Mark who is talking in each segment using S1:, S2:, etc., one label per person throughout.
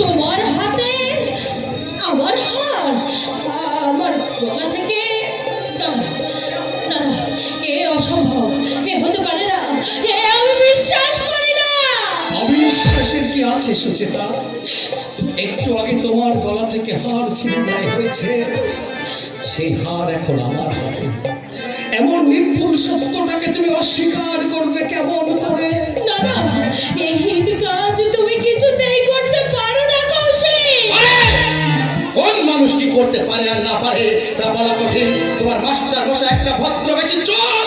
S1: তোমার হাতে আমার হার, আমার গলা থেকে এ অসম্ভব, এ হতে পারে না, এ আমি বিশ্বাস করি না।
S2: অবিশ্বাসের কি আছে সুচেতা? একটু আগে তোমার গলা থেকে হার ছিঁড়ে নেয় হয়েছে, সেই হার এখন আমার হাতে। এমন নির্ভুল সত্যটাকে তুমি অস্বীকার করবে কেমন করে?
S1: না না, এই হীন কাজ তুমি কিছুতেই করতে পারো না কৌশিক।
S2: কোন মানুষ কি করতে পারে আর না পারে তা বলা কঠিন। তোমার মাস্টার মশাই একটা ভদ্র বেশি চোর।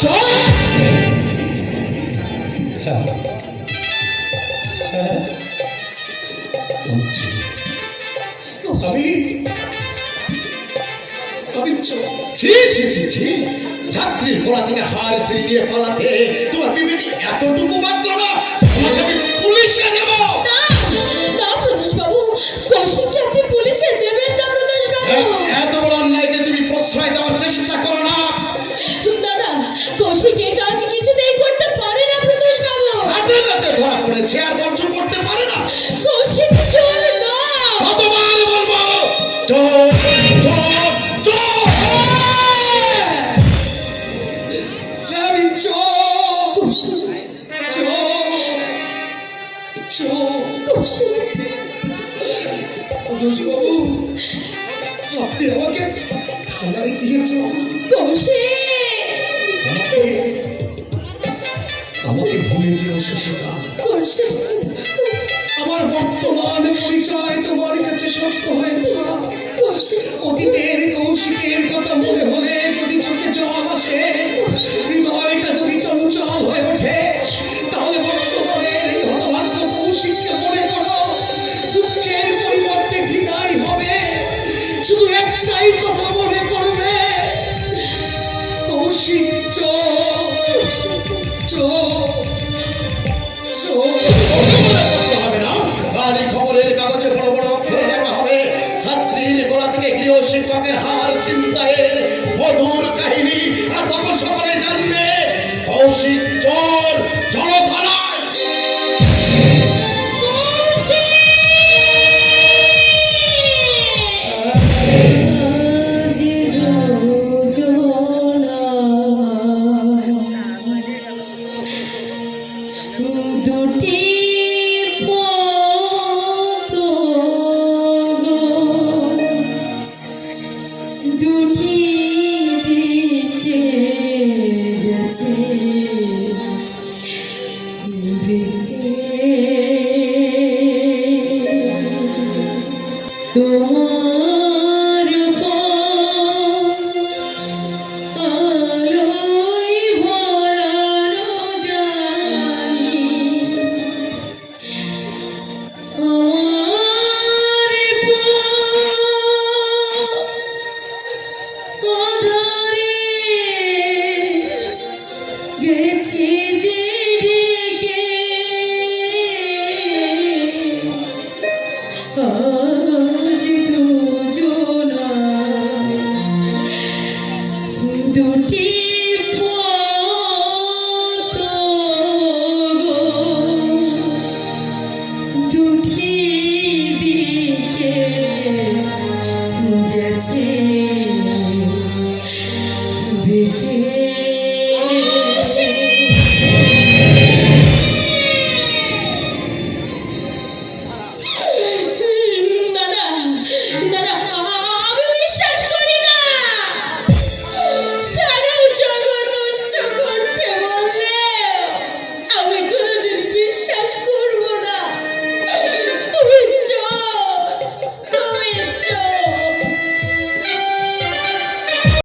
S2: ছাত্রীর গলা থেকে হার ছিঁড়িয়ে পালাতে তোমার বিবেকে এতটুকু মাত্র না, তোমাকে আমি পুলিশে দেব।
S1: না প্রদোষ বাবু, কৌশিক আপনি পুলিশে দেবেন না প্রদোষ বাবু।
S2: এত বড় অন্যায়কে তুমি প্রশ্রয় দেওয়ার চেষ্টা করো না।
S1: না না, কৌশিক এই কাজ কিছুতেই করতে পারে না প্রদোষ বাবু।
S2: হাতে হাতে ধরা পড়েছে আর বঞ্চ করতে পারে না।
S1: কৌশিক চোর না।
S2: কতবার বলবো চোর চোর চোর? আমি চোর চোর চোর। প্রদোষবাবু, আপনি আমাকে থানায় দিয়েছেন। আমাকে ভুলে যেও সুচেতা। আমার বর্তমান পরিচয় তোমার কাছে সত্য হয়ে থাক। অতীতের কৌশিকের কথা মনে হলে যদি চোখে জল আসে